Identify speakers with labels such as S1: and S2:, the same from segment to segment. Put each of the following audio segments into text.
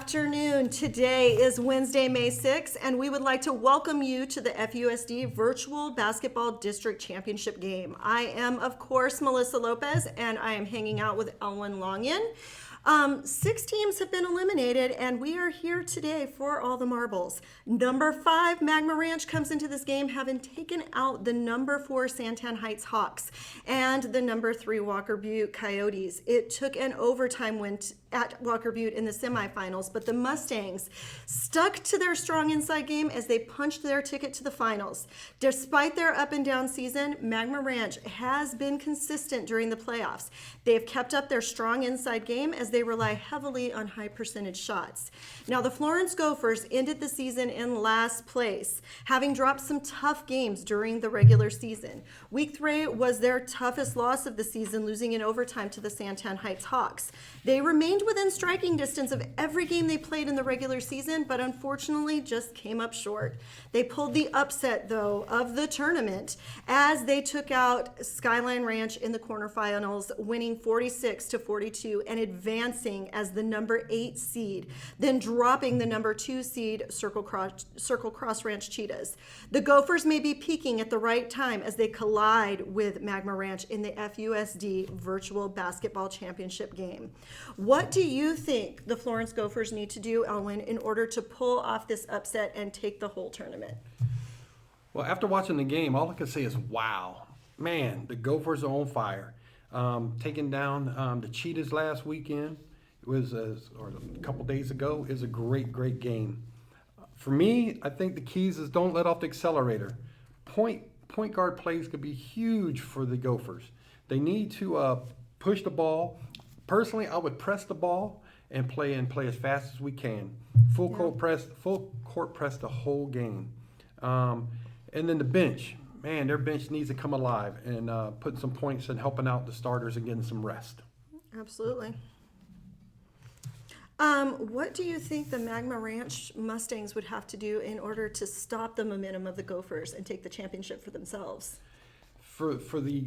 S1: afternoon. Today is Wednesday, May 6th, and we would like to welcome you to the FUSD Virtual Basketball District Championship game. I am, of course, Melissa Lopez, and I am hanging out with Elwyn Longin. 6 teams have been eliminated, and we are here today for all the marbles. Number 5, Magma Ranch, comes into this game having taken out the number 4 Santan Heights Hawks and the number 3 Walker Butte Coyotes. It took an overtime win at Walker Butte in the semifinals, but the Mustangs stuck to their strong inside game as they punched their ticket to the finals. Despite their up and down season, Magma Ranch has been consistent during the playoffs. They have kept up their strong inside game as they rely heavily on high percentage shots. Now, the Florence Gophers ended the season in last place, having dropped some tough games during the regular season. Week 3 was their toughest loss of the season, losing in overtime to the Santan Heights Hawks. They remained within striking distance of every game they played in the regular season, but unfortunately just came up short. They pulled the upset, though, of the tournament as they took out Skyline Ranch in the quarterfinals, winning 46-42 and advancing as the number 8 seed, then dropping the number 2 seed Circle Cross Ranch Cheetahs. The Gophers may be peaking at the right time as they collide with Magma Ranch in the FUSD Virtual Basketball Championship game. What do you think the Florence Gophers need to do, Elwyn, in order to pull off this upset and take the whole tournament?
S2: Well, after watching the game, all I can say is, wow. Man, the Gophers are on fire. Taking down the Cheetahs last weekend, or a couple days ago, is a great game. For me, I think the keys is don't let off the accelerator. Point guard plays could be huge for the Gophers. They need to push the ball. Personally, I would press the ball and play as fast as we can. Full court press the whole game. And then the bench. Man, their bench needs to come alive and putting some points and helping out the starters and getting some rest.
S1: Absolutely. What do you think the Magma Ranch Mustangs would have to do in order to stop the momentum of the Gophers and take the championship for themselves?
S2: For the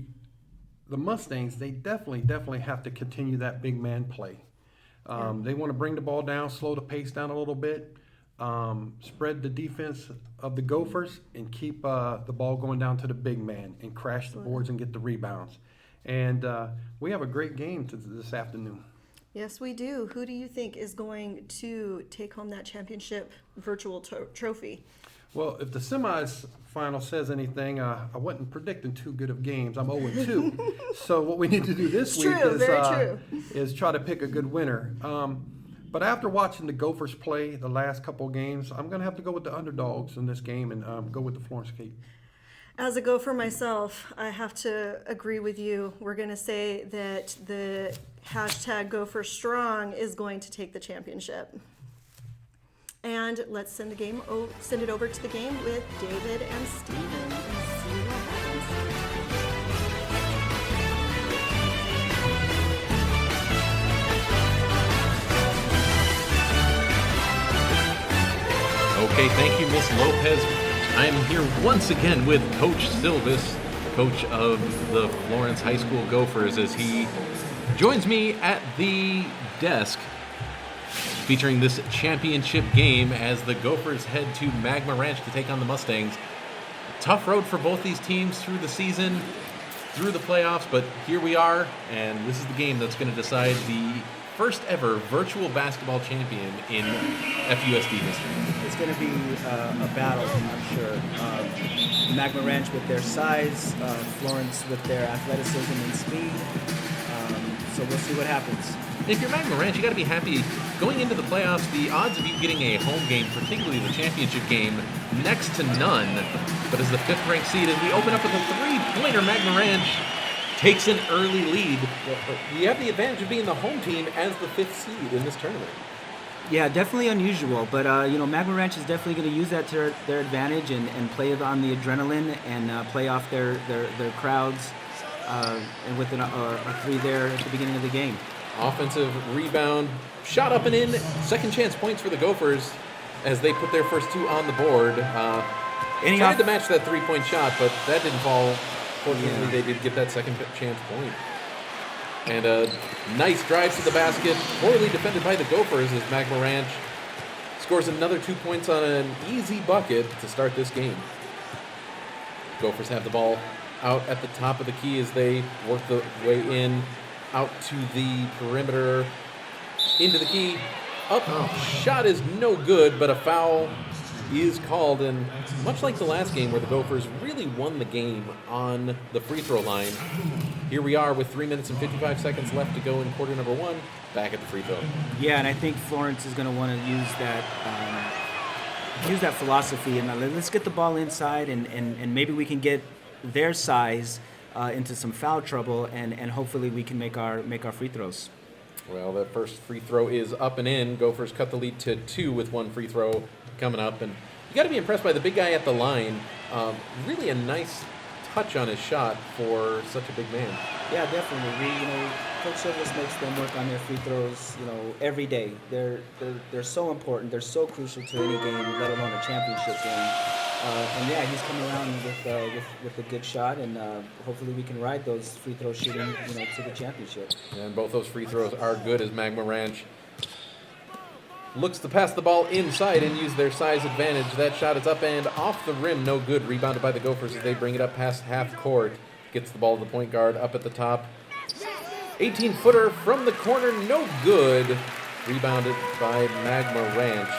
S2: Mustangs, they definitely have to continue that big man play. They want to bring the ball down, slow the pace down a little bit, spread the defense of the Gophers, and keep the ball going down to the big man and crash the boards and get the rebounds. And we have a great game this afternoon.
S1: Yes, we do. Who do you think is going to take home that championship virtual trophy?
S2: Well, if the semifinal says anything, I wasn't predicting too good of games. I'm 0-2. So what we need to do this week is try to pick a good winner. But after watching the Gophers play the last couple games, I'm going to have to go with the underdogs in this game and go with the Florence K8.
S1: As a Gopher myself, I have to agree with you. We're going to say that the hashtag Gopher Strong is going to take the championship. And let's send it over to the game with David and Steven and see what happens.
S3: Okay, thank you, Miss Lopez. I am here once again with Coach Silvis, coach of the Florence High School Gophers, as he joins me at the desk featuring this championship game as the Gophers head to Magma Ranch to take on the Mustangs. Tough road for both these teams through the season, through the playoffs, but here we are, and this is the game that's going to decide the first ever virtual basketball champion in FUSD history.
S4: It's going to be a battle, I'm sure. Magma Ranch with their size, Florence with their athleticism and speed. So we'll see what happens.
S3: If you're Magma Ranch, you got to be happy. Going into the playoffs, the odds of you getting a home game, particularly the championship game, next to none. But as the 5th-ranked seed, as we open up with a 3-pointer, Magma Ranch takes an early lead. You have the advantage of being the home team as the 5th seed in this tournament.
S4: Yeah, definitely unusual, but Magma Ranch is definitely going to use that to their advantage and play on the adrenaline and play off their crowds, and with a 3 there at the beginning of the game.
S3: Offensive rebound, shot up and in, second chance points for the Gophers as they put their first 2 on the board. Tried to match that 3-point shot, but that didn't fall. Fortunately, they did get that second chance point. And a nice drive to the basket, poorly defended by the Gophers as Magma Ranch scores another 2 points on an easy bucket to start this game. Gophers have the ball out at the top of the key as they work the way in, out to the perimeter, into the key, up, shot is no good, but a foul is called, and much like the last game where the Gophers really won the game on the free throw line, here we are with 3 minutes and 55 seconds left to go in quarter number 1, back at the free throw.
S4: Yeah, and I think Florence is going to want to use that philosophy, and let's get the ball inside, and maybe we can get their size into some foul trouble, and hopefully we can make our free throws.
S3: Well, that first free throw is up and in. Gophers cut the lead to 2 with 1 free throw coming up, and you got to be impressed by the big guy at the line. Really a nice touch on his shot for such a big man.
S4: Yeah, definitely. Coach Silvas makes them work on their free throws, every day. They're so important. They're so crucial to any game, let alone a championship game. And yeah, he's come around with a good shot, and hopefully we can ride those free throw shooting, to the championship.
S3: And both those free throws are good as Magma Ranch looks to pass the ball inside and use their size advantage. That shot is up and off the rim, no good. Rebounded by the Gophers as they bring it up past half court. Gets the ball to the point guard up at the top. 18-footer from the corner, no good. Rebounded by Magma Ranch.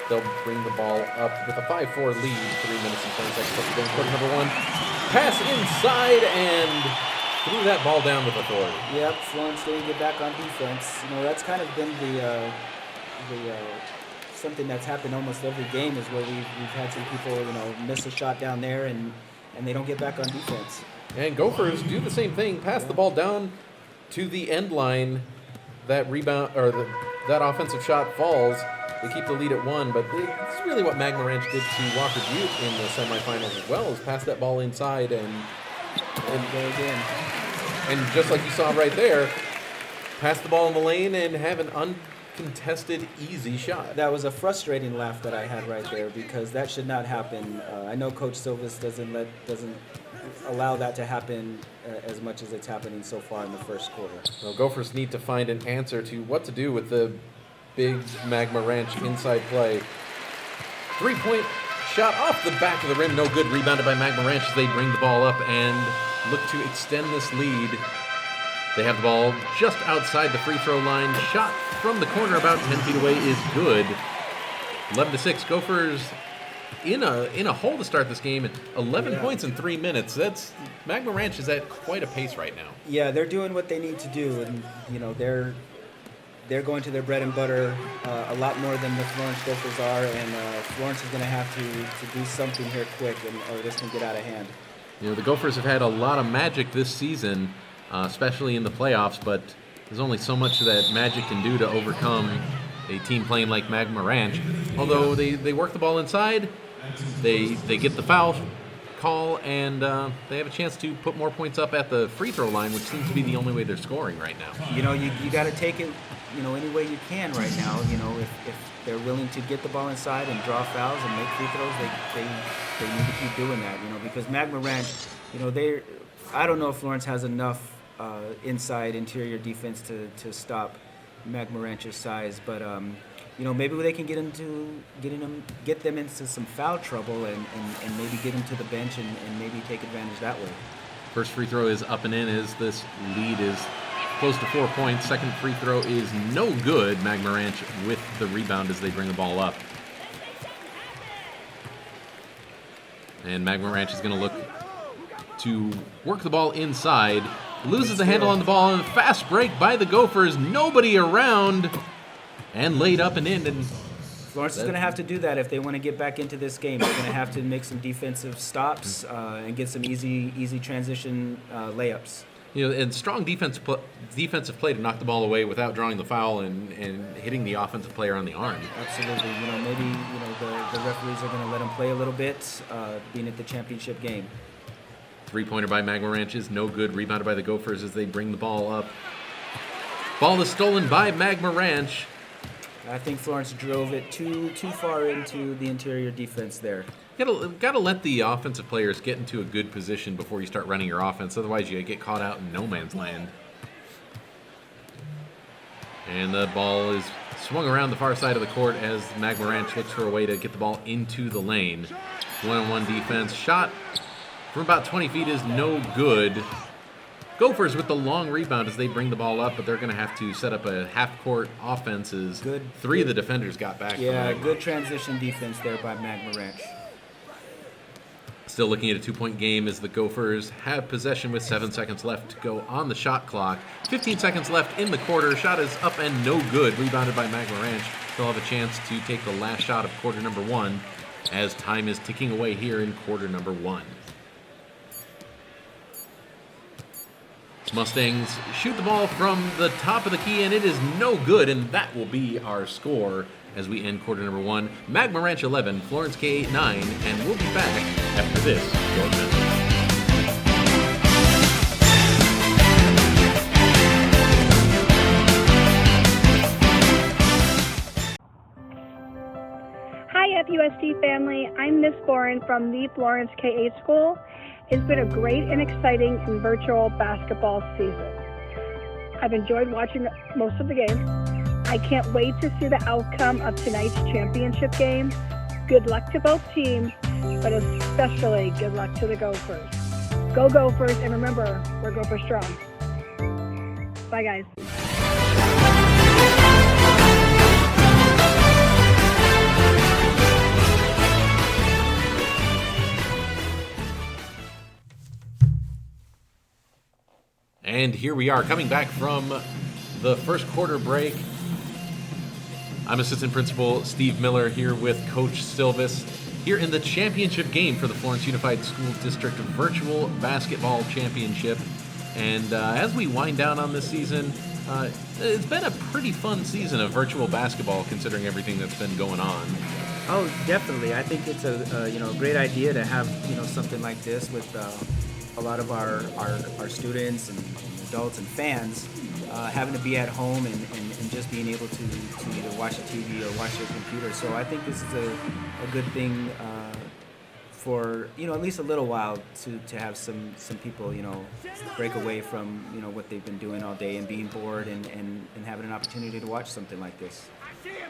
S3: They'll bring the ball up with a 5-4 lead, 3 minutes and 20 seconds left to go in quarter number 1. Pass inside and threw that ball down with authority.
S4: Yep, Florence didn't get back on defense. That's kind of been the something that's happened almost every game is where we've had some people, miss a shot down there and they don't get back on defense.
S3: And Gophers do the same thing, pass the ball down to the end line. That rebound or that offensive shot falls. They keep the lead at 1, but this is really what Magma Ranch did to Walker Butte in the semifinals as well, is pass that ball inside and
S4: go again.
S3: And just like you saw right there, pass the ball in the lane and have an uncontested easy shot.
S4: That was a frustrating laugh that I had right there because that should not happen. I know Coach Silvas doesn't allow that to happen as much as it's happening so far in the first quarter.
S3: Well, Gophers need to find an answer to what to do with the big Magma Ranch inside play. 3-point shot off the back of the rim, no good. Rebounded by Magma Ranch as they bring the ball up and look to extend this lead. They have the ball just outside the free throw line. Shot from the corner about 10 feet away is good. 11-6. Gophers in a hole to start this game at 11 points in 3 minutes. That's Magma Ranch is at quite a pace right now.
S4: Yeah, they're doing what they need to do, and they're going to their bread and butter a lot more than the Florence Gophers are, and Florence is going to have to do something here quick, or this can get out of hand.
S3: The Gophers have had a lot of magic this season, especially in the playoffs, but there's only so much that magic can do to overcome a team playing like Magma Ranch. Although they work the ball inside, they get the foul call, and they have a chance to put more points up at the free throw line, which seems to be the only way they're scoring right now.
S4: You got to take it, any way you can right now. If they're willing to get the ball inside and draw fouls and make free throws, they need to keep doing that. Because Magma Ranch, I don't know if Florence has enough inside interior defense to stop Magma Ranch's size, but maybe they can get them into some foul trouble and maybe get them to the bench and maybe take advantage that way.
S3: First free throw is up and in as this lead is close to 4 points. Second free throw is no good. Magma Ranch with the rebound as they bring the ball up. And Magma Ranch is going to look to work the ball inside. Loses the handle on the ball, and a fast break by the Gophers. Nobody around. And laid up and in. And
S4: Florence is going to have to do that if they want to get back into this game. They're going to have to make some defensive stops and get some easy transition layups.
S3: And strong defensive play to knock the ball away without drawing the foul and hitting the offensive player on the arm.
S4: Absolutely. Maybe the referees are going to let them play a little bit, being at the championship game.
S3: Three-pointer by Magma Ranch is no good. Rebounded by the Gophers as they bring the ball up. Ball is stolen by Magma Ranch.
S4: I think Florence drove it too far into the interior defense there.
S3: Gotta let the offensive players get into a good position before you start running your offense. Otherwise, you get caught out in no man's land. And the ball is swung around the far side of the court as Magma Ranch looks for a way to get the ball into the lane. One-on-one defense. Shot from about 20 feet is no good. Gophers with the long rebound as they bring the ball up, but they're going to have to set up a half-court offense.
S4: Good.
S3: Three of the defenders got back.
S4: Yeah, good transition defense there by Magma Ranch.
S3: Still looking at a 2-point game as the Gophers have possession with 7 seconds left to go on the shot clock. 15 seconds left in the quarter. Shot is up and no good. Rebounded by Magma Ranch. They'll have a chance to take the last shot of quarter number 1 as time is ticking away here in quarter number 1. Mustangs shoot the ball from the top of the key, and it is no good, and that will be our score as we end quarter number 1. Magma Ranch 11, Florence K8 9, and we'll be back after this short message.
S5: Hi, FUSD family. I'm Miss Lauren from the Florence K8 School. It's been a great and exciting and virtual basketball season. I've enjoyed watching most of the games. I can't wait to see the outcome of tonight's championship game. Good luck to both teams, but especially good luck to the Gophers. Go Gophers, and remember, we're Gopher strong. Bye, guys.
S3: And here we are coming back from the first quarter break. I'm Assistant Principal Steve Miller here with Coach Silvis here in the championship game for the Florence Unified School District Virtual Basketball Championship. And as we wind down on this season, it's been a pretty fun season of virtual basketball considering everything that's been going on.
S4: Oh, definitely. I think it's a great idea to have something like this with a lot of our students and adults and fans having to be at home and just being able to either watch the TV or watch their computer. So I think this is a good thing for at least a little while to have some people break away from what they've been doing all day and being bored and having an opportunity to watch something like this.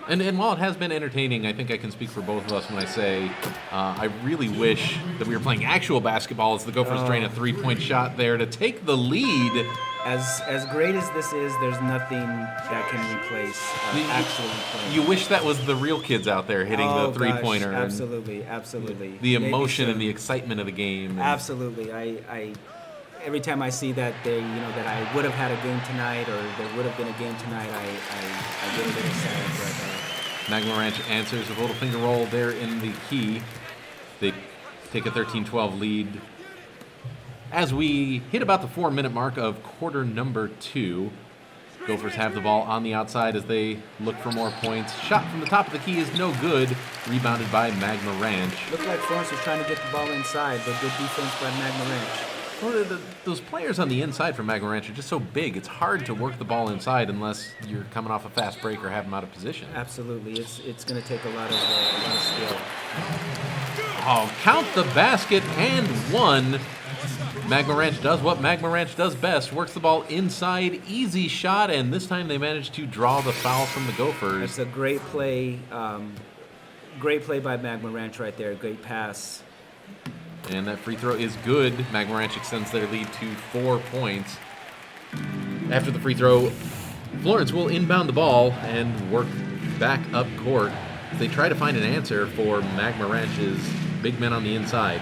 S3: And while it has been entertaining, I think I can speak for both of us when I say I really wish that we were playing actual basketball as the Gophers drain a 3-point shot there to take the lead.
S4: As great as this is, there's nothing that can replace actually playing.
S3: You wish that was the real kids out there hitting the three-pointer.
S4: Gosh, absolutely.
S3: The emotion and the excitement of the game.
S4: Absolutely. I every time I see that that I would have had a game tonight or there would have been a game tonight, I get a little sad. But
S3: Magma Ranch answers with a little finger roll there in the key. They take a 13-12 lead. As we hit about the 4-minute mark of quarter number 2, Gophers have the ball on the outside as they look for more points. Shot from the top of the key is no good. Rebounded by Magma Ranch.
S4: Looked like Florence was trying to get the ball inside, but good defense by Magma Ranch.
S3: Well, those players on the inside for Magma Ranch are just so big. It's hard to work the ball inside unless you're coming off a fast break or have them out of position.
S4: Absolutely, it's going to take a lot of skill.
S3: Oh, count the basket and one. Magma Ranch does what Magma Ranch does best. Works the ball inside, easy shot, and this time they managed to draw the foul from the Gophers.
S4: It's a great play. Great play by Magma Ranch right there. Great pass.
S3: And that free throw is good. Magma Ranch extends their lead to 4 points. After the free throw, Florence will inbound the ball and work back up court. They try to find an answer for Magma Ranch's big men on the inside.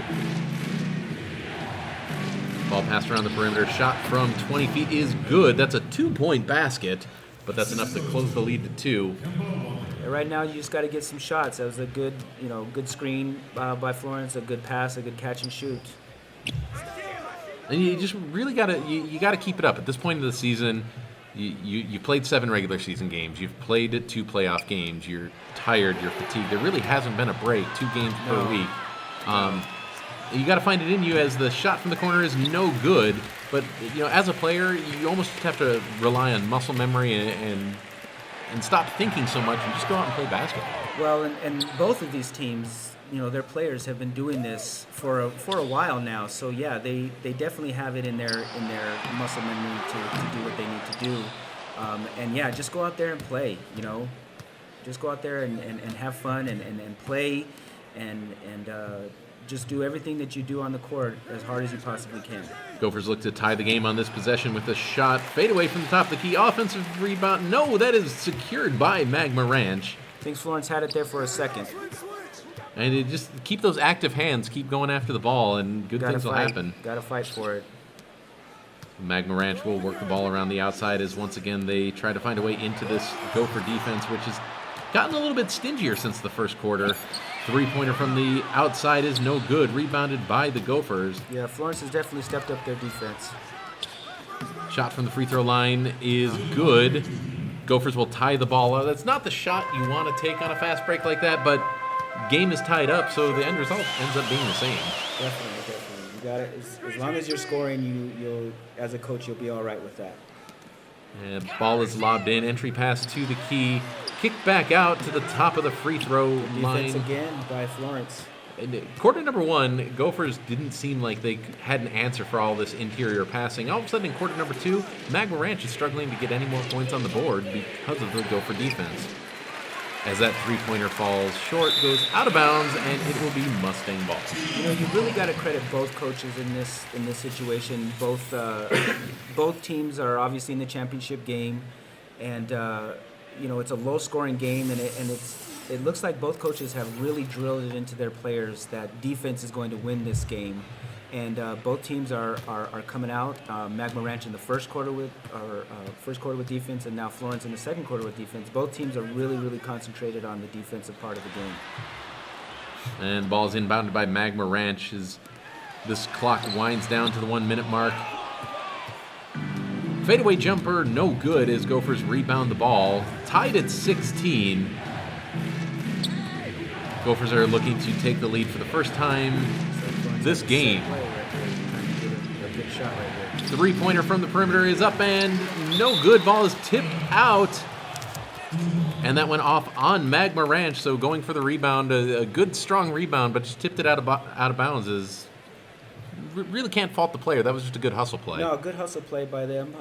S3: Ball passed around the perimeter. Shot from 20 feet is good. That's a 2-point basket, but that's enough to close the lead to 2.
S4: Right now, you just got to get some shots. That was a good, good screen by Florence, a good pass, a good catch and shoot.
S3: And you just really got to you got to keep it up. At this point of the season, you played 7 regular season games. You've played 2 playoff games. You're tired. You're fatigued. There really hasn't been a break. 2 games per week. You got to find it in you as the shot from the corner is no good. But as a player, you almost have to rely on muscle memory and stop thinking so much and just go out and play basketball.
S4: Well, and both of these teams, their players have been doing this for a while now. So yeah, they definitely have it in their muscle memory to do what they need to do. And yeah, just go out there and play. Just go out there and have fun and play and just do everything that you do on the court as hard as you possibly can.
S3: Gophers look to tie the game on this possession with a shot. Fade away from the top of the key. Offensive rebound. No, that is secured by Magma Ranch.
S4: Thinks Florence had it there for a second.
S3: And it just keep those active hands, keep going after the ball, and good things will happen.
S4: Gotta fight for it.
S3: Magma Ranch will work the ball around the outside as once again they try to find a way into this Gopher defense, which has gotten a little bit stingier since the first quarter. Three-pointer from the outside is no good, rebounded by the Gophers.
S4: Yeah, Florence has definitely stepped up their defense.
S3: Shot from the free throw line is good. Gophers will tie the ball up. That's not the shot you want to take on a fast break like that, but game is tied up, so the end result ends up being the same.
S4: Definitely. You got it. As long as you're scoring, you'll as a coach, you'll be all right with that.
S3: And ball is lobbed in. Entry pass to the key. Kicked back out to the top of the free throw line.
S4: Defense again by Florence.
S3: Quarter number one, Gophers didn't seem like they had an answer for all this interior passing. All of a sudden, in quarter number two, Magma Ranch is struggling to get any more points on the board because of the Gopher defense. As that three-pointer falls short, goes out of bounds, and it will be Mustang ball.
S4: You know, you really got to credit both coaches in this situation. Both teams are obviously in the championship game, and it's a low-scoring game, and it looks like both coaches have really drilled it into their players that defense is going to win this game. And both teams are coming out. Magma Ranch in the first quarter with defense, and now Florence in the second quarter with defense. Both teams are really, really concentrated on the defensive part of the game.
S3: And ball is inbounded by Magma Ranch as this clock winds down to the 1 minute mark. Fadeaway jumper, no good as Gophers rebound the ball. Tied at 16. Gophers are looking to take the lead for the first time this game. Three-pointer from the perimeter is up and no good. Ball is tipped out. And that went off on Magma Ranch, so going for the rebound, a good, strong rebound, but just tipped it out of bounds is... Really can't fault the player. That was just a good hustle play.
S4: No, a good hustle play by them.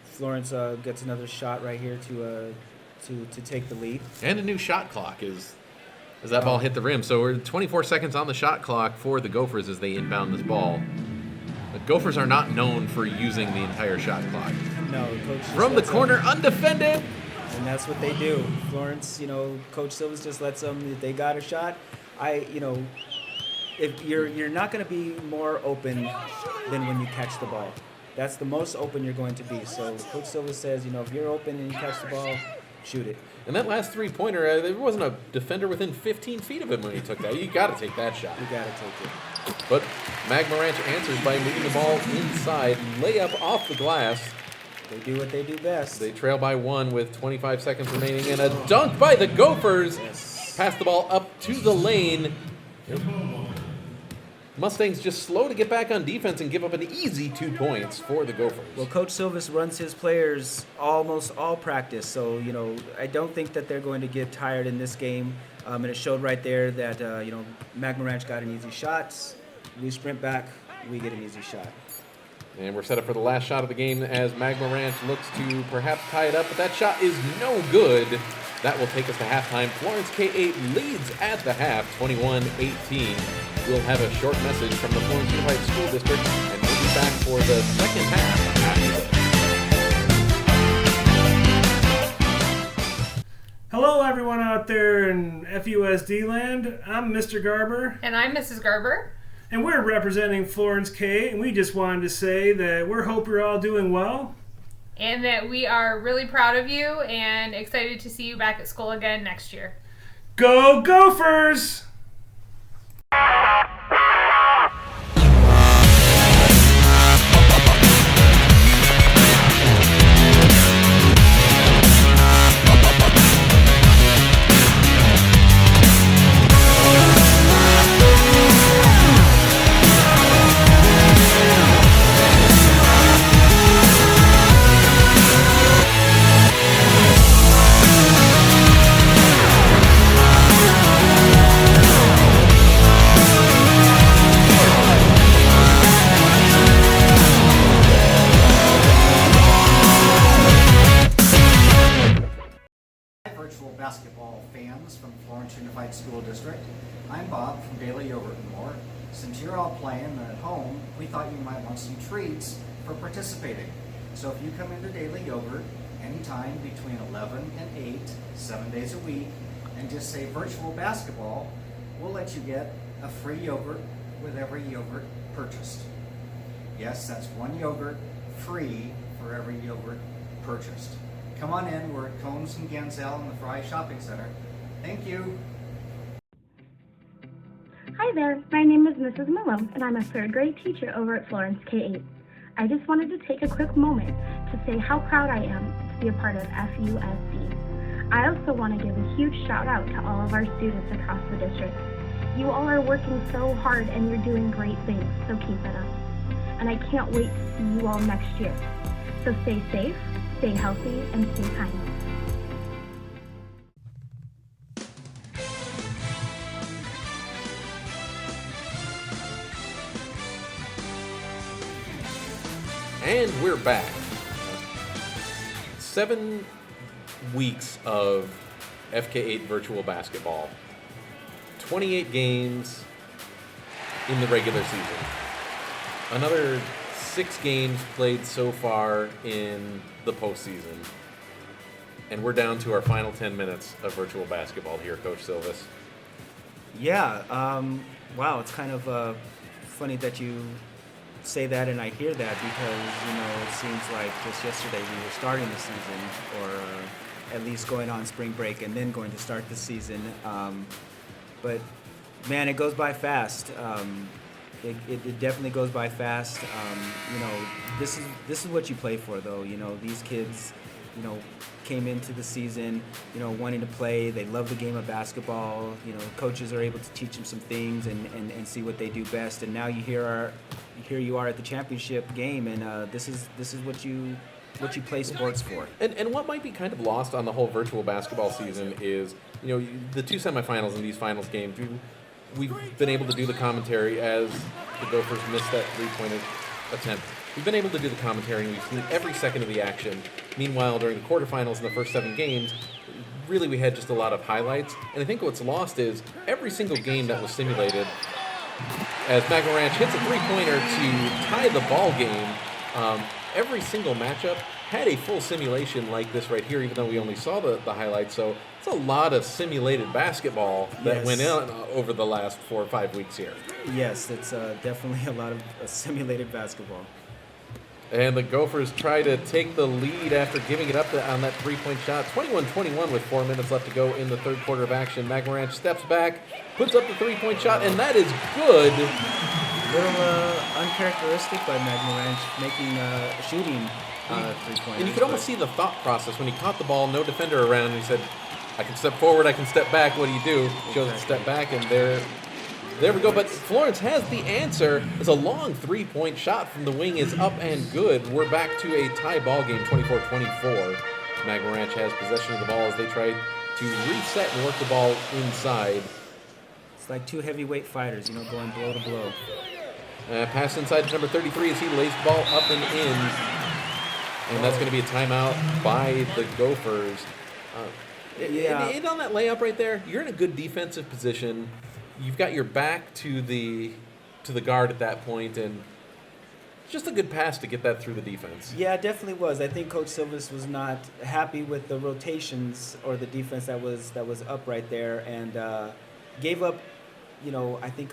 S4: Florence gets another shot right here to take the lead.
S3: And a new shot clock as that ball hit the rim. So we're 24 seconds on the shot clock for the Gophers as they inbound this ball. The Gophers are not known for using the entire shot clock.
S4: No, Coach
S3: from the corner, undefended.
S4: And that's what they do. Florence, Coach Silvas just lets them, if they got a shot, if you're not going to be more open than when you catch the ball. That's the most open you're going to be. So Coach Silva says, if you're open and you catch the ball, shoot it.
S3: And that last three-pointer, there wasn't a defender within 15 feet of him when he took that. You got to take that shot.
S4: You got to take it.
S3: But Magma Ranch answers by moving the ball inside, layup off the glass.
S4: They do what they do best.
S3: They trail by one with 25 seconds remaining, and a dunk by the Gophers. Yes. Pass the ball up to the lane. Mustangs just slow to get back on defense and give up an easy 2 points for the Gophers.
S4: Well, Coach Silvas runs his players almost all practice, so, I don't think that they're going to get tired in this game. And it showed right there that, Magma Ranch got an easy shot. We sprint back, we get an easy shot.
S3: And we're set up for the last shot of the game as Magma Ranch looks to perhaps tie it up, but that shot is no good. That will take us to halftime. Florence K8 leads at the half, 21-18. We'll have a short message from the Florence Unified School District, and we'll be back for the second half after this.
S6: Hello, everyone out there in FUSD land. I'm Mr. Garber.
S7: And I'm Mrs. Garber.
S6: And we're representing Florence K8, and we just wanted to say that we hope you're all doing well.
S7: And that we are really proud of you and excited to see you back at school again next year.
S6: Go Gophers!
S8: Unified School District. I'm Bob from Daily Yogurt and More. Since you're all playing at home, we thought you might want some treats for participating. So if you come into Daily Yogurt anytime between 11 and 8, 7 days a week, and just say virtual basketball, we'll let you get a free yogurt with every yogurt purchased. Yes, that's one yogurt free for every yogurt purchased. Come on in, we're at Combs and Ganzel in the Fry Shopping Center. Thank you.
S9: Hi there, my name is Mrs. Malone and I'm a third grade teacher over at Florence K8. I just wanted to take a quick moment to say how proud I am to be a part of FUSD. I also want to give a huge shout out to all of our students across the district. You all are working so hard and you're doing great things, so keep it up. And I can't wait to see you all next year. So stay safe, stay healthy, and stay kind.
S3: And we're back. 7 weeks of FK8 virtual basketball. 28 games in the regular season. Another 6 games played so far in the postseason. And we're down to our final 10 minutes of virtual basketball here, Coach Silvis.
S4: Yeah, wow, it's kind of funny that you say that and I hear that because, it seems like just yesterday we were starting the season or at least going on spring break and then going to start the season. But, man, it goes by fast. It definitely goes by fast. This is what you play for, though. These kids, came into the season, wanting to play. They love the game of basketball. Coaches are able to teach them some things and see what they do best. And now here you are at the championship game, and this is what you play sports for.
S3: And what might be kind of lost on the whole virtual basketball season is, the 2 semifinals in these finals games. We've been able to do the commentary as the Gophers missed that 3-point attempt. We've been able to do the commentary, and we've seen every second of the action. Meanwhile, during the quarterfinals in the first 7 games, really we had just a lot of highlights. And I think what's lost is every single game that was simulated, as Magma Ranch hits a 3-pointer to tie the ball game, every single matchup had a full simulation like this right here, even though we only saw the highlights. So it's a lot of simulated basketball that went on over the last 4 or 5 weeks here.
S4: Yes, it's definitely a lot of simulated basketball.
S3: And the Gophers try to take the lead after giving it up on that 3-point shot. 21-21 with 4 minutes left to go in the third quarter of action. Magma Ranch steps back, puts up the 3-point shot, and that is good.
S4: A little uncharacteristic by Magma Ranch, making shooting 3-pointers.
S3: And you could almost see the thought process when he caught the ball, no defender around, and he said, I can step forward, I can step back, what do you do? Shows a step back, and there we go. But Florence has the answer. It's a long 3-point shot from the wing is up and good. We're back to a tie ball game, 24-24. Magma Ranch has possession of the ball as they try to reset and work the ball inside.
S4: It's like 2 heavyweight fighters, going blow to blow.
S3: Pass inside to number 33 as he lays the ball up and in. And that's going to be a timeout by the Gophers. And on that layup right there, you're in a good defensive position. You've got your back to the guard at that point, and just a good pass to get that through the defense.
S4: Yeah, it definitely was. I think Coach Silvis was not happy with the rotations or the defense that was up right there, and gave up, I think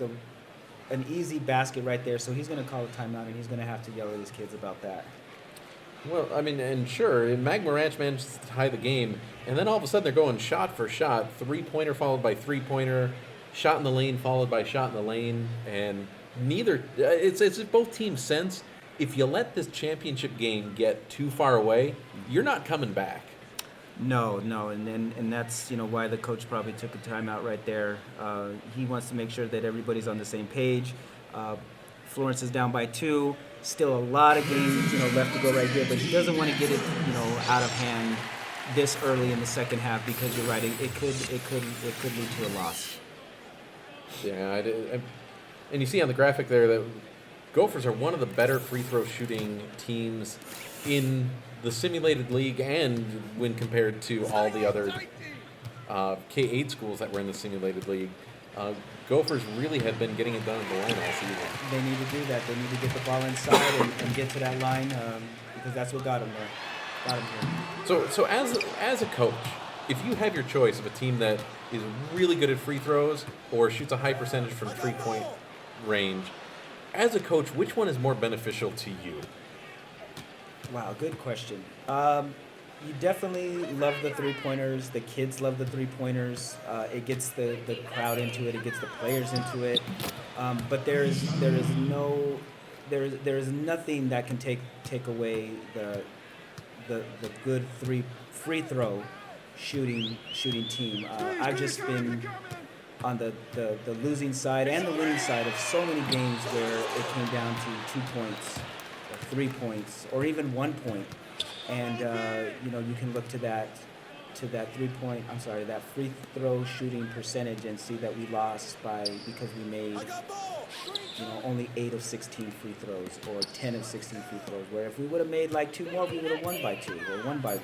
S4: an easy basket right there. So he's going to call a timeout, and he's going to have to yell at these kids about that.
S3: Well, I mean, and sure, Magma Ranch managed to tie the game, and then all of a sudden they're going shot for shot, 3-pointer followed by 3-pointer, shot in the lane followed by shot in the lane, and neither. It's both teams sense if you let this championship game get too far away, you're not coming back.
S4: No, and that's why the coach probably took a timeout right there. He wants to make sure that everybody's on the same page. Florence is down by 2. Still a lot of games left to go right here, but he doesn't want to get it out of hand this early in the second half because you're right, it could lead to a loss.
S3: Yeah, and you see on the graphic there that Gophers are one of the better free throw shooting teams in the simulated league and when compared to all the other K8 schools that were in the simulated league, Gophers really have been getting it done at the line all season.
S4: They need to do that. They need to get the ball inside and get to that line because that's what got them there. Got them here.
S3: So as a coach, if you have your choice of a team that is really good at free throws or shoots a high percentage from 3-point range, as a coach, which one is more beneficial to you?
S4: Wow, good question. You definitely love the three-pointers. The kids love the three-pointers. It gets the crowd into it. It gets the players into it. But there is nothing that can take away the good free throw shooting team. I've just been on the losing side and the winning side of so many games where it came down to 2 points, or 3 points, or even 1 point. And you can look to that that free throw shooting percentage and see that we lost because we made only 8 of 16 free throws or 10 of 16 free throws. Where if we would have made like 2 more, we would have won by 2 or won by 1.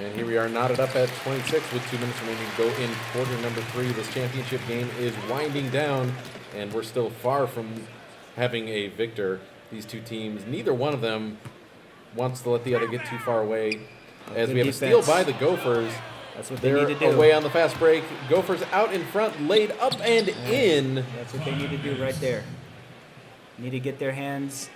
S3: And here we are knotted up at 26 with 2 minutes remaining to go in quarter number 3. This championship game is winding down, and we're still far from having a victor. These two teams, neither one of them wants to let the other get too far away. As we have a steal by the Gophers.
S4: That's what they need to do.
S3: They're away on the fast break. Gophers out in front, laid up and in.
S4: That's what they need to do right there. Need to get their hands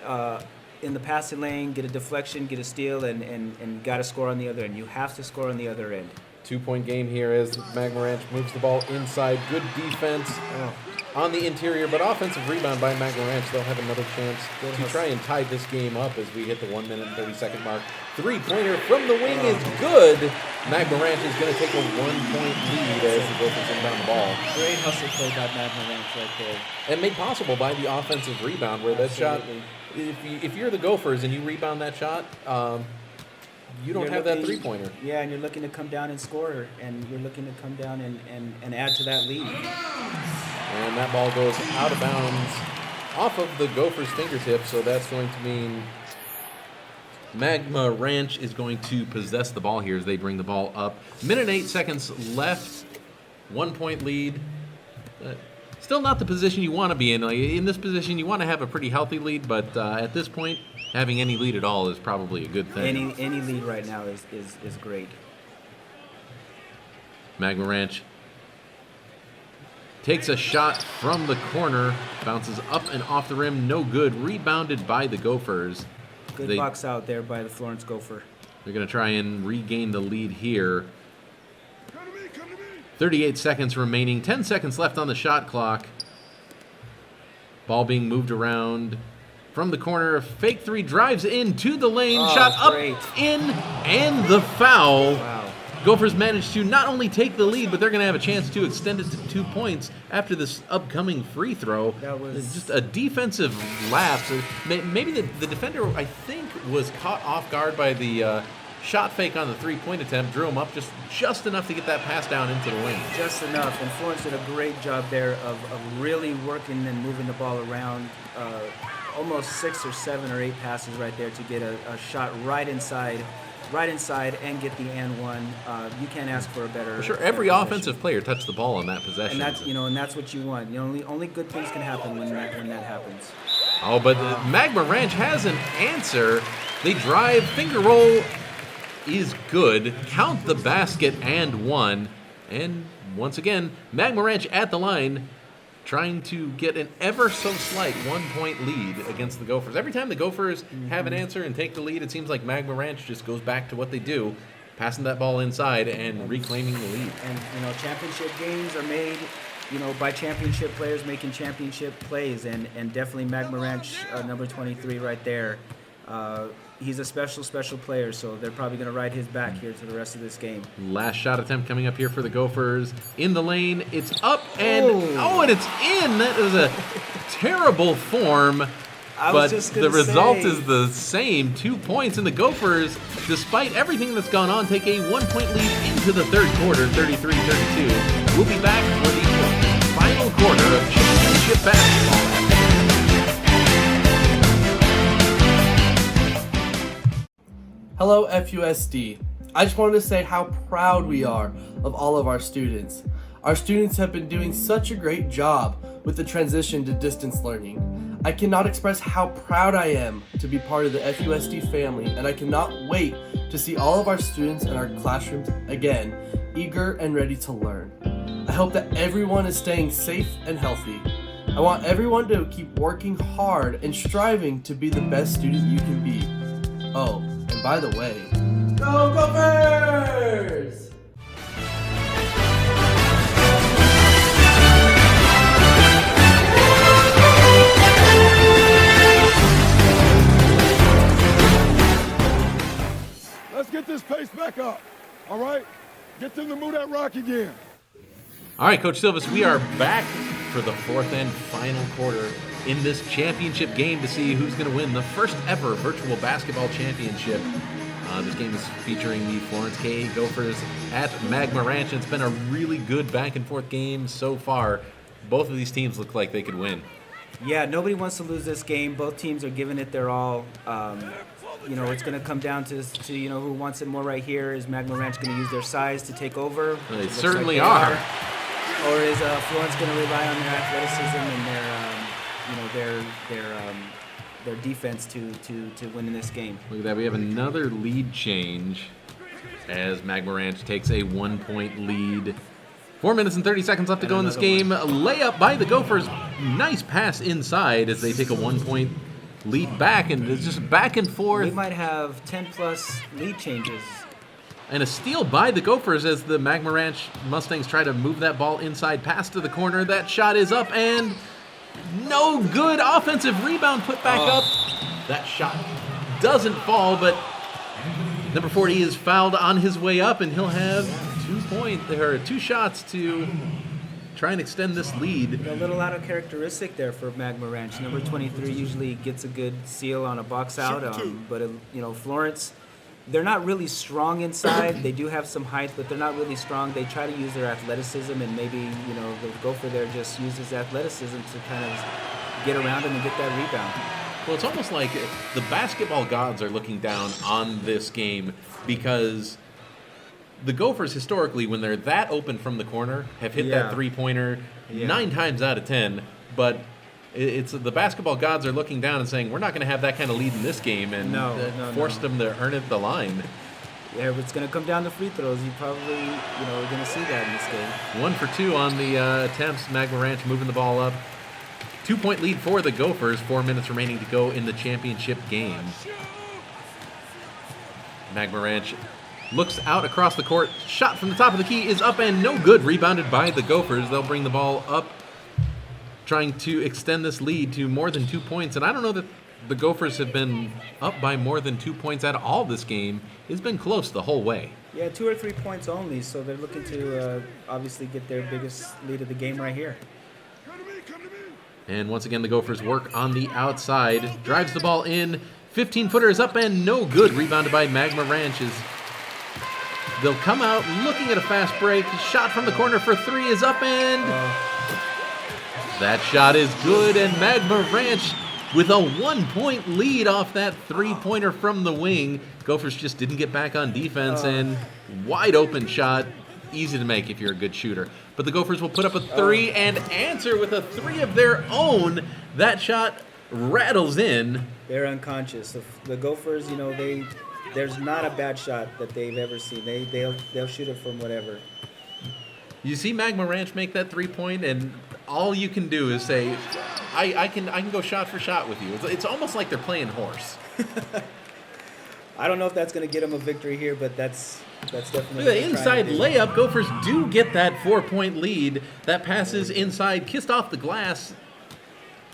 S4: in the passing lane, get a deflection, get a steal, and got to score on the other end. You have to score on the other end.
S3: 2-point game here as Magma Ranch moves the ball inside. Good defense on the interior, but offensive rebound by Magma Ranch. They'll have another chance to try and tie this game up as we hit the 1 minute and 30-second mark. 3-pointer from the wing is good. Magma Ranch is going to take a 1-point lead as the Gophers inbound the ball.
S4: Great hustle play by Magma Ranch right there.
S3: And made possible by the offensive rebound where that shot, if you're the Gophers and you rebound that shot, you don't have that 3-pointer.
S4: Yeah, and you're looking to come down and score, and you're looking to come down and add to that lead.
S3: And that ball goes out of bounds off of the Gophers' fingertips, so that's going to mean Magma Ranch is going to possess the ball here as they bring the ball up. Minute and 8 seconds left. 1-point lead. Still not the position you want to be in. Like, in this position, you want to have a pretty healthy lead, but at this point, having any lead at all is probably a good thing.
S4: Any lead right now is great.
S3: Magma Ranch takes a shot from the corner, bounces up and off the rim, no good. Rebounded by the Gophers.
S4: Good box out there by the Florence Gopher.
S3: They're going to try and regain the lead here. 38 seconds remaining, 10 seconds left on the shot clock. Ball being moved around from the corner. Fake 3 drives into the lane, shot up, in, and the foul.
S4: Wow.
S3: Gophers managed to not only take the lead, but they're going to have a chance to extend it to 2 points after this upcoming free throw.
S4: That was
S3: just a defensive lapse. Maybe the defender, I think, was caught off guard by the shot fake on the 3-point attempt, drew him up just enough to get that pass down into the lane.
S4: Just enough, and Florence did a great job there of really working and moving the ball around. Almost 6 or 7 or 8 passes right there to get a shot right inside and get the and one. You can't ask for a better.
S3: For sure, every offensive player touched the ball on that possession.
S4: And that's what you want. Only good things can happen when that happens.
S3: Oh, but Magma Ranch has an answer. They drive, finger roll is good. Count the basket and one. And once again, Magma Ranch at the line, trying to get an ever so slight 1-point lead against the Gophers. Every time the Gophers have an answer and take the lead, it seems like Magma Ranch just goes back to what they do, passing that ball inside and reclaiming the lead.
S4: And championship games are made, by championship players making championship plays, and definitely Magma Ranch number 23 right there. He's a special player, so they're probably going to ride his back here to the rest of this game.
S3: Last shot attempt coming up here for the Gophers. In the lane, it's up, and and it's in. That is a terrible form, but the result is the same. 2 points, and the Gophers, despite everything that's gone on, take a 1-point lead into the third quarter, 33-32. We'll be back for the final quarter of championship basketball.
S10: Hello FUSD. I just wanted to say how proud we are of all of our students. Our students have been doing such a great job with the transition to distance learning. I cannot express how proud I am to be part of the FUSD family, and I cannot wait to see all of our students in our classrooms again, eager and ready to learn. I hope that everyone is staying safe and healthy. I want everyone to keep working hard and striving to be the best student you can be. Oh, and by the way, go Gophers!
S11: Let's get this pace back up, all right? Get them to move that rock again.
S3: All right, Coach Silvas, we are back for the fourth and final quarter in this championship game to see who's going to win the first ever virtual basketball championship. This game is featuring the Florence K8 Gophers at Magma Ranch, and it's been a really good back and forth game so far. Both of these teams look like they could win.
S4: Yeah, nobody wants to lose this game. Both teams are giving it their all. It's going to come down to who wants it more right here. Is Magma Ranch going to use their size to take over?
S3: They certainly are.
S4: Or is Florence going to rely on their athleticism and their defense to win in this game?
S3: Look at that. We have another lead change as Magma Ranch takes a 1-point lead. 4 minutes and 30 seconds left to go in this game. A layup by the Gophers. Nice pass inside as they take a 1-point lead back, and it's just back and forth.
S4: We might have 10-plus lead changes.
S3: And a steal by the Gophers as the Magma Ranch Mustangs try to move that ball inside, pass to the corner. That shot is up and no good. Offensive rebound put back up. That shot doesn't fall, but number 40 is fouled on his way up, and he'll have 2 shots to try and extend this lead.
S4: A little out of characteristic there for Magma Ranch. Number 23 usually gets a good seal on a box out, but Florence, they're not really strong inside. They do have some height, but they're not really strong. They try to use their athleticism, and maybe the Gopher there just uses athleticism to kind of get around him and get that rebound.
S3: Well, it's almost like the basketball gods are looking down on this game because the Gophers historically, when they're that open from the corner, have hit that three-pointer 9 times out of 10. But it's the basketball gods are looking down and saying, we're not going to have that kind of lead in this game, and forced them to earn it at the line.
S4: Yeah, if it's going to come down to free throws, you probably are going to see that in this game.
S3: 1 for 2 on the attempts. Magma Ranch moving the ball up. 2-point lead for the Gophers. 4 minutes remaining to go in the championship game. Magma Ranch looks out across the court. Shot from the top of the key is up and no good. Rebounded by the Gophers. They'll bring the ball up, trying to extend this lead to more than 2 points. And I don't know that the Gophers have been up by more than 2 points at all this game. It's been close the whole way.
S4: Yeah, 2 or 3 points only, so they're looking to obviously get their biggest lead of the game right here.
S3: And once again, the Gophers work on the outside. Drives the ball in. 15-footer is up and no good. Rebounded by Magma Ranches. They'll come out looking at a fast break. Shot from the corner for 3 is up and that shot is good. And Magma Ranch with a 1-point lead off that 3-pointer from the wing. Gophers just didn't get back on defense, and wide open shot. Easy to make if you're a good shooter. But the Gophers will put up a 3 and answer with a 3 of their own. That shot rattles in.
S4: They're unconscious. The Gophers, there's not a bad shot that they've ever seen. They'll shoot it from whatever.
S3: You see Magma Ranch make that 3-point, and all you can do is say, I can go shot for shot with you. It's almost like they're playing horse.
S4: I don't know if that's going to get them a victory here, but that's definitely
S3: the inside layup. Gophers do get that 4-point lead. That passes inside, kissed off the glass.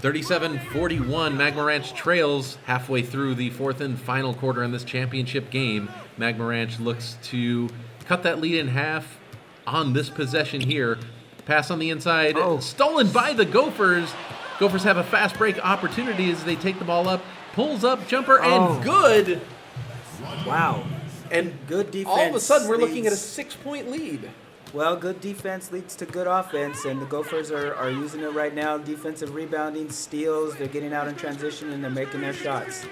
S3: 37-41. Magma Ranch trails halfway through the 4th and final quarter in this championship game. Magma Ranch looks to cut that lead in half on this possession here. Pass on the inside, stolen by the Gophers. Gophers have a fast break opportunity as they take the ball up. Pulls up, jumper, and good.
S4: Wow.
S3: And
S4: good defense.
S3: All of a sudden, we're looking at a 6-point lead.
S4: Well, good defense leads to good offense, and the Gophers are using it right now. Defensive rebounding, steals, they're getting out in transition, and they're making their shots.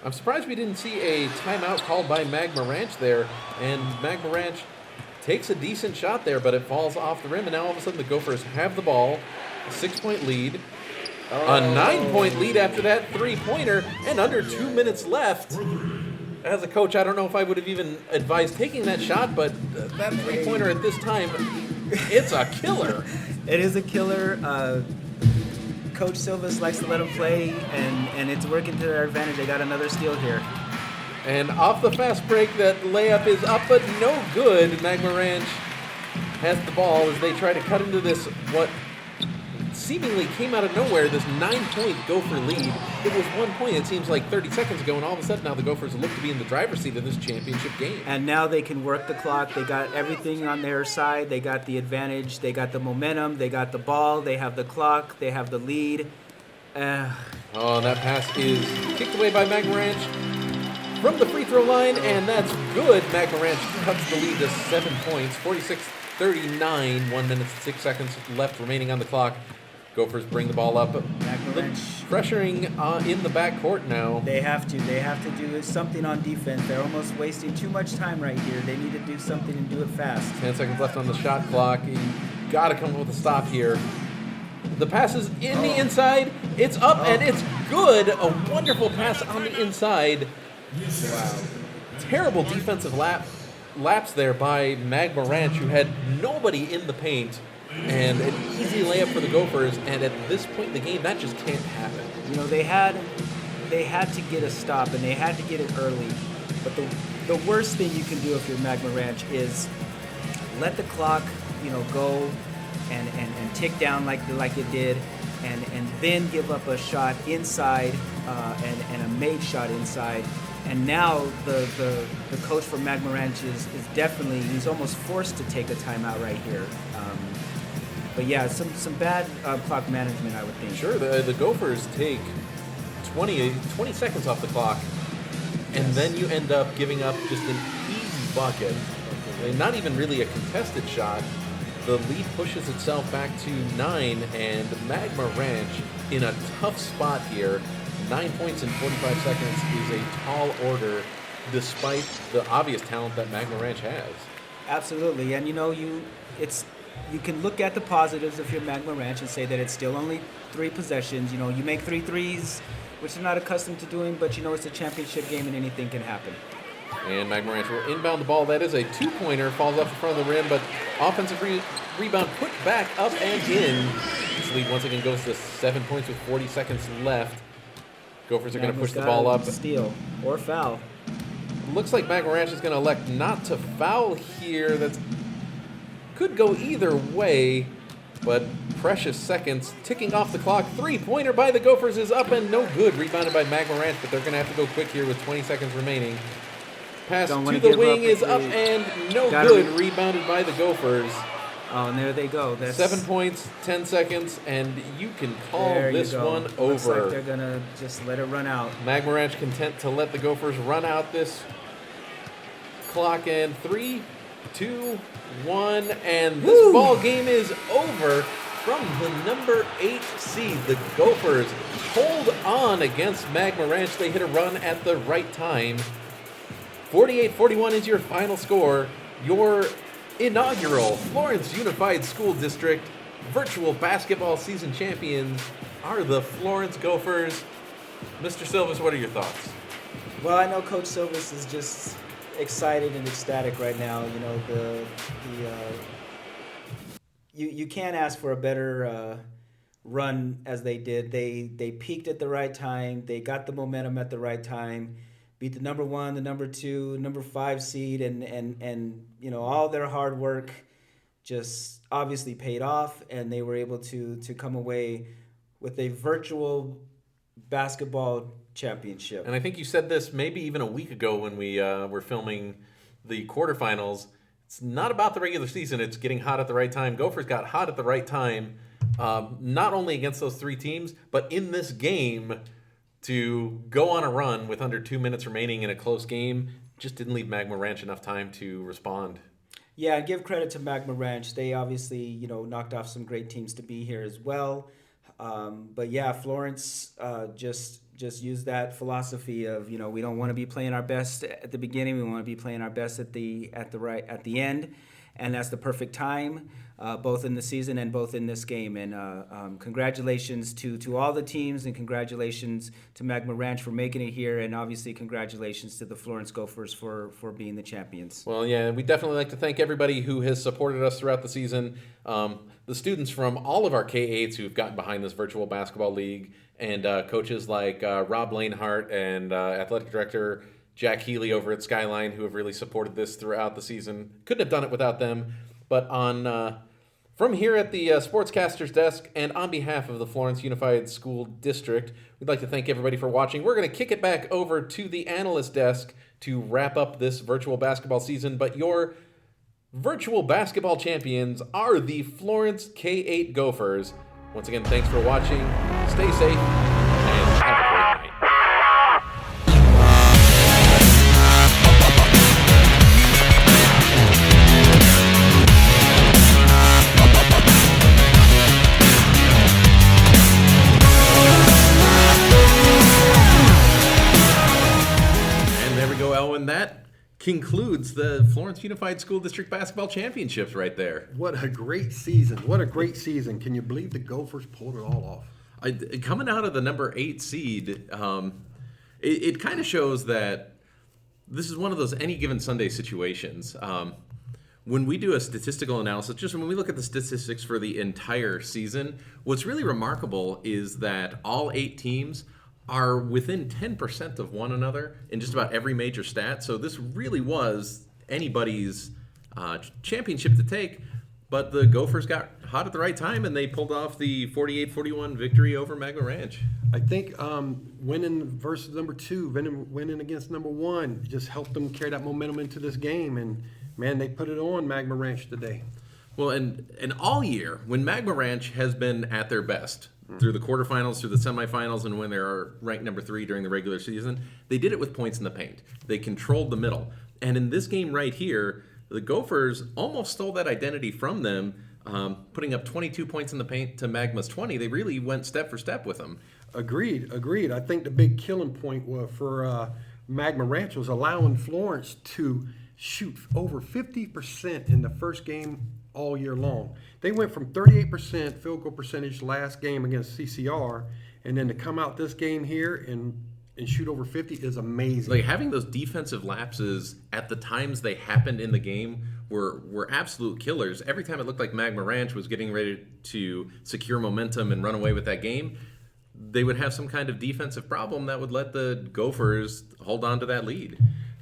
S3: I'm surprised we didn't see a timeout called by Magma Ranch there, and Magma Ranch takes a decent shot there, but it falls off the rim, and now all of a sudden the Gophers have the ball, a 6-point lead, a 9-point lead after that three-pointer, and under 2 minutes left. As a coach, I don't know if I would have even advised taking that shot, but that three-pointer at this time, it's a killer.
S4: It is a killer. Coach Silvas likes to let them play, and it's working to their advantage. They got another steal here.
S3: And off the fast break, that layup is up, but no good. Magma Ranch has the ball as they try to cut into this, what seemingly came out of nowhere, this 9-point Gopher lead. It was 1 point, it seems like 30 seconds ago, and all of a sudden now the Gophers look to be in the driver's seat of this championship game.
S4: And now they can work the clock. They got everything on their side. They got the advantage. They got the momentum. They got the ball. They have the clock. They have the lead.
S3: Oh, and that pass is kicked away by Magma Ranch from the free throw line, and that's good. Magma Ranch cuts the lead to 7 points, 46-39, 1 minute and 6 seconds left remaining on the clock. Gophers bring the ball up.
S4: Magma Ranch
S3: pressuring in the backcourt now.
S4: They have to do something on defense. They're almost wasting too much time right here. They need to do something and do it fast.
S3: 10 seconds left on the shot clock. You got to come up with a stop here. The pass is in the inside. It's up and it's good. A wonderful pass on the inside. Wow. Terrible defensive lapse there by Magma Ranch, who had nobody in the paint. And an easy layup for the Gophers, and at this point in the game, that just can't happen.
S4: You know, they had to get a stop, and they had to get it early. But the worst thing you can do if you're Magma Ranch is let the clock, go and tick down like it did, and then give up a shot inside and a made shot inside. And now the coach for Magma Ranch is definitely, he's almost forced to take a timeout right here. But yeah, some bad clock management, I would think.
S3: Sure, the Gophers take 20 seconds off the clock, and then you end up giving up just an easy bucket. Not even really a contested shot. The lead pushes itself back to 9, and Magma Ranch in a tough spot here. 9 points in 45 seconds is a tall order, despite the obvious talent that Magma Ranch has.
S4: Absolutely, and you can look at the positives of your Magma Ranch and say that it's still only 3 possessions. You make 3 threes, which they're not accustomed to doing, but it's a championship game and anything can happen.
S3: And Magma Ranch will inbound the ball. That is a 2-pointer, falls off the front of the rim, but offensive rebound put back up and in. This lead once again goes to 7 points with 40 seconds left. Gophers are going to push the ball up.
S4: Steal or foul.
S3: Looks like Magma Ranch is going to elect not to foul here. That could go either way, but precious seconds ticking off the clock. 3-pointer by the Gophers is up and no good. Rebounded by Magma Ranch, but they're going to have to go quick here with 20 seconds remaining. Pass to the wing is up and no good. Rebounded by the Gophers.
S4: Oh, and there they go. That's
S3: 7 points, 10 seconds, and you can call this one over.
S4: Looks like they're going to just let it run out.
S3: Magma Ranch content to let the Gophers run out this clock, and 3, 2, 1, and this ball game is over. From the number 8 seed, the Gophers hold on against Magma Ranch. They hit a run at the right time. 48-41 is your final score. Your inaugural Florence Unified School District virtual basketball season champions are the Florence Gophers. Mr. Silvas, what are your thoughts?
S4: Well, I know Coach Silvas is just excited and ecstatic right now. You can't ask for a better run as they did. They peaked at the right time. They got the momentum at the right time. Beat the number 1, the number 2, number 5 seed, and all their hard work just obviously paid off, and they were able to come away with a virtual basketball championship.
S3: And I think you said this maybe even a week ago when we were filming the quarterfinals. It's not about the regular season. It's getting hot at the right time. Gophers got hot at the right time, not only against those 3 teams, but in this game to go on a run with under 2 minutes remaining in a close game. Just didn't leave Magma Ranch enough time to respond.
S4: Yeah, and give credit to Magma Ranch. They obviously, knocked off some great teams to be here as well. But yeah, Florence just used that philosophy of, we don't want to be playing our best at the beginning. We want to be playing our best at the end, and that's the perfect time, both in the season and both in this game. And congratulations to all the teams, and congratulations to Magma Ranch for making it here, and obviously congratulations to the Florence Gophers for being the champions.
S3: Well, yeah, we definitely like to thank everybody who has supported us throughout the season. The students from all of our K8s who've gotten behind this virtual basketball league, and coaches like Rob Lanehart and athletic director Jack Healy over at Skyline, who have really supported this throughout the season. Couldn't have done it without them. But from here at the Sportscaster's Desk, and on behalf of the Florence Unified School District, we'd like to thank everybody for watching. We're going to kick it back over to the analyst desk to wrap up this virtual basketball season. But your virtual basketball champions are the Florence K8 Gophers. Once again, thanks for watching. Stay safe, and have a great night. And there we go, Elwin. That concludes the Florence Unified School District Basketball Championships right there.
S2: What a great season. What a great season. Can you believe the Gophers pulled it all off?
S3: Coming out of the number 8 seed, it kind of shows that this is one of those any given Sunday situations. When we do a statistical analysis, just when we look at the statistics for the entire season, what's really remarkable is that all 8 teams are within 10% of one another in just about every major stat. So this really was anybody's championship to take, but the Gophers got hot at the right time, and they pulled off the 48-41 victory over Magma Ranch.
S2: I think winning versus number 2, winning against number 1, just helped them carry that momentum into this game, and man, they put it on Magma Ranch today.
S3: Well, and all year, when Magma Ranch has been at their best, through the quarterfinals, through the semifinals, and when they are ranked number 3 during the regular season, they did it with points in the paint. They controlled the middle. And in this game right here, the Gophers almost stole that identity from them, putting up 22 points in the paint to Magma's 20. They really went step for step with them.
S2: Agreed. I think the big killing point for Magma Ranch was allowing Florence to shoot over 50% in the first game all year long. They went from 38% field goal percentage last game against CCR, and then to come out this game here and shoot over 50 is amazing.
S3: Like, having those defensive lapses at the times they happened in the game were absolute killers. Every time it looked like Magma Ranch was getting ready to secure momentum and run away with that game, they would have some kind of defensive problem that would let the Gophers hold on to that lead.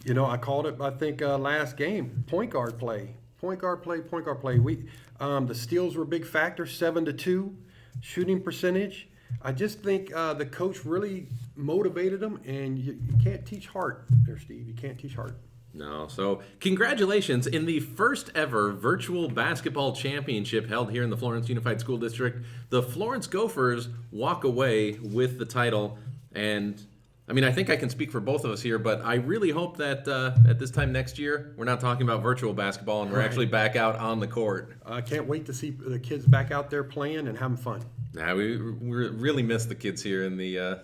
S2: I called it, I think, last game, point guard play. We the steals were a big factor, 7-2, shooting percentage. I just think the coach really motivated them, and you can't teach heart there, Steve. You can't teach heart.
S3: No, so congratulations. In the first ever virtual basketball championship held here in the Florence Unified School District, the Florence Gophers walk away with the title. And I mean, I think I can speak for both of us here, but I really hope that at this time next year, we're not talking about virtual basketball and we're actually back out on the court.
S2: I can't wait to see the kids back out there playing and having fun.
S3: Nah, we really miss the kids here in the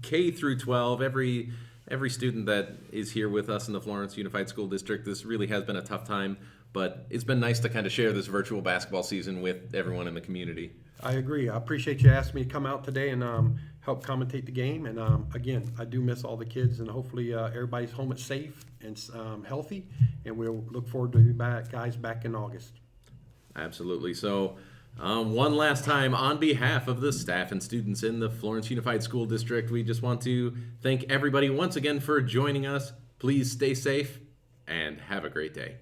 S3: K through 12. Every student that is here with us in the Florence Unified School District, this really has been a tough time, but it's been nice to kind of share this virtual basketball season with everyone in the community.
S2: I agree. I appreciate you asking me to come out today and help commentate the game. And again, I do miss all the kids, and hopefully everybody's home and safe and healthy. And we'll look forward to you guys back in August.
S3: Absolutely. So one last time, on behalf of the staff and students in the Florence Unified School District, we just want to thank everybody once again for joining us. Please stay safe and have a great day.